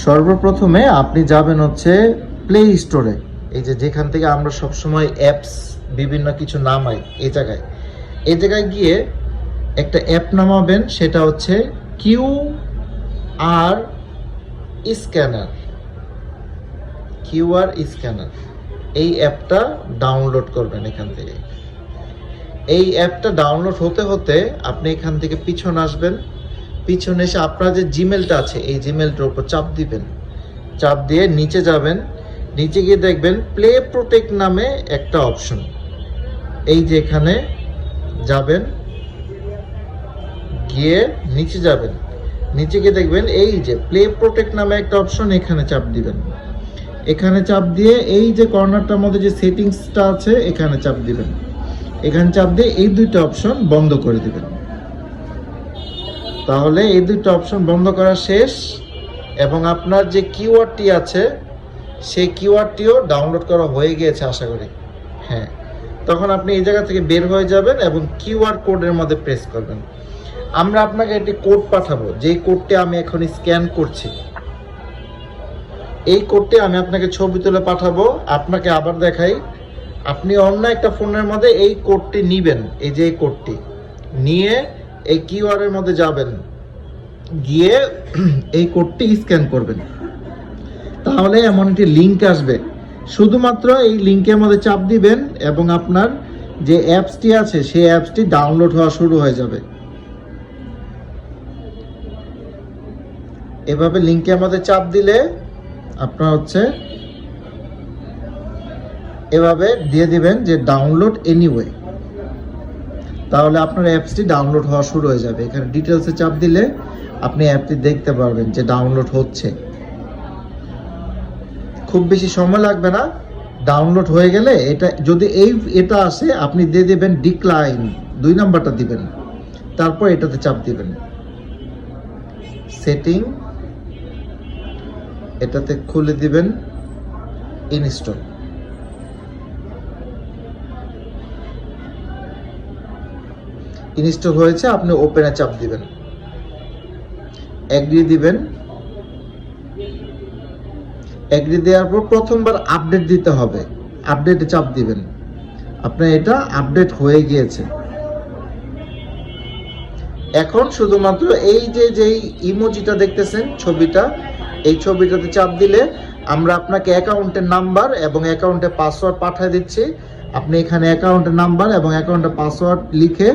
সর্বপ্রথমে আপনি যাবেন হচ্ছে প্লে স্টোরে। এই যে যেখান থেকে আমরা সবসময় অ্যাপস বিভিন্ন কিছু নামাই, এই জায়গায় গিয়ে একটা অ্যাপ নামাবেন, সেটা হচ্ছে কিউআর স্ক্যানার। এই অ্যাপটা ডাউনলোড করবেন এখান থেকে। এই অ্যাপটা ডাউনলোড হতে হতে আপনি এখান থেকে পিছনে আসবেন। পিছনে এসে আপনার যে জিমেলটা আছে এই জিমেলটার উপর চাপ দিবেন। চাপ দিয়ে নিচে যাবেন। নিচে গিয়ে দেখবেন প্লে প্রোটেক্ট নামে একটা অপশন। এই যে এখানে যাবেন, গিয়ে নিচে যাবেন। নিচে গিয়ে দেখবেন এই যে প্লে প্রোটেক্ট নামে একটা অপশন, এখানে চাপ দিবেন। এখানে চাপ দিয়ে এই যে কর্নারটার মধ্যে যে সেটিংসটা আছে এখানে চাপ দিবেন। এখানে চাপ দিয়ে এই দুইটা অপশন বন্ধ করে দিবেন। তাহলে এই দুইটা অপশন বন্ধ করা শেষ এবং আপনার যে কিওয়ার্ডটি আছে সেই কিওয়ার্ডটিও ডাউনলোড করা হয়ে গিয়েছে আশা করি। হ্যাঁ, তখন আপনি এই জায়গা থেকে বের হয়ে যাবেন এবং কিউআর কোডের মধ্যে প্রেস করবেন। আমরা আপনাকে একটি কোড পাঠাবো, যেই কোডটি আমি এখন স্ক্যান করছি। এই কোডটি আমি আপনাকে ছবি তুলে পাঠাবো। আপনাকে আবার দেখাই, আপনি অন্য একটা ফোনের মধ্যে এই কোডটি নিবেন। এই যে এই কোডটি নিয়ে এই কিউআর এর মধ্যে যাবেন, গিয়ে এই কোডটি স্ক্যান করবেন। তাহলে এমন একটি লিঙ্ক আসবে, শুধুমাত্র এই লিঙ্কের মধ্যে চাপ দিবেন এবং আপনার যে অ্যাপসটি আছে সেই অ্যাপসটি ডাউনলোড হওয়া শুরু হয়ে যাবে। এভাবে লিঙ্কের মধ্যে চাপ দিলে আপনার হচ্ছে এভাবে দিয়ে দিবেন যে ডাউনলোড এনিওয়ে। তাহলে আপনার অ্যাপসটি ডাউনলোড হওয়া শুরু হয়ে যাবে। এখানে ডিটেলসে চাপ দিলে আপনি অ্যাপটি দেখতে পারবেন যে ডাউনলোড হচ্ছে। খুব বেশি সময় লাগবে না। ডাউনলোড হয়ে গেলে এটা যদি এটা আসে, আপনি দিয়ে দেবেন ডিক্লাইন, 2 নাম্বারটা দিবেন, তারপর এটাতে চাপ দিবেন। সেটিং, এটাতে খুলে দিবেন ইনস্টল। ইনস্টল হয়েছে, আপনি ওপেনে চাপ দিবেন, এগ্রি দিবেন। এগ্রি দেওয়ার পর প্রথমবার আপডেট দিতে হবে, আপডেটে চাপ দিবেন। আপনার এটা আপডেট হয়ে গিয়েছে। এখন শুধুমাত্র এই যেই ইমোজিটা দেখতেছেন ছবিটা, এই ছবিটাতে চাপ দিলে আমরা আপনাকে অ্যাকাউন্টের নাম্বার এবং অ্যাকাউন্টের পাসওয়ার্ড পাঠিয়ে দিচ্ছি। আপনি এখানে অ্যাকাউন্টের নাম্বার এবং অ্যাকাউন্টের পাসওয়ার্ড লিখে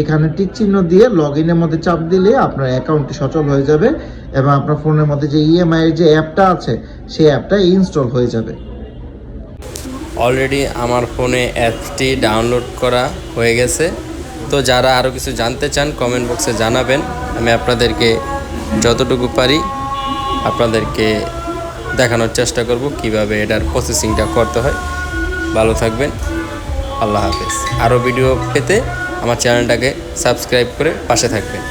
এখানে টিক চিহ্ন দিয়ে লগ ইনের মধ্যে চাপ দিলে আপনার অ্যাকাউন্টটি সচল হয়ে যাবে এবং আপনার ফোনের মধ্যে যে ইএমআই এর যে অ্যাপটা আছে সেই অ্যাপটা ইনস্টল হয়ে যাবে। অলরেডি আমার ফোনে অ্যাপটি ডাউনলোড করা হয়ে গেছে। তো যারা আরও কিছু জানতে চান কমেন্ট বক্সে জানাবেন, আমি আপনাদেরকে যতটুকু পারি আপনাদেরকে দেখানোর চেষ্টা করব কিভাবে এটার প্রসেসিংটা করতে হয়। ভালো থাকবেন, আল্লাহ হাফেজ। আরও ভিডিও পেতে আমার চ্যানেলটাকে সাবস্ক্রাইব করে পাশে থাকবেন।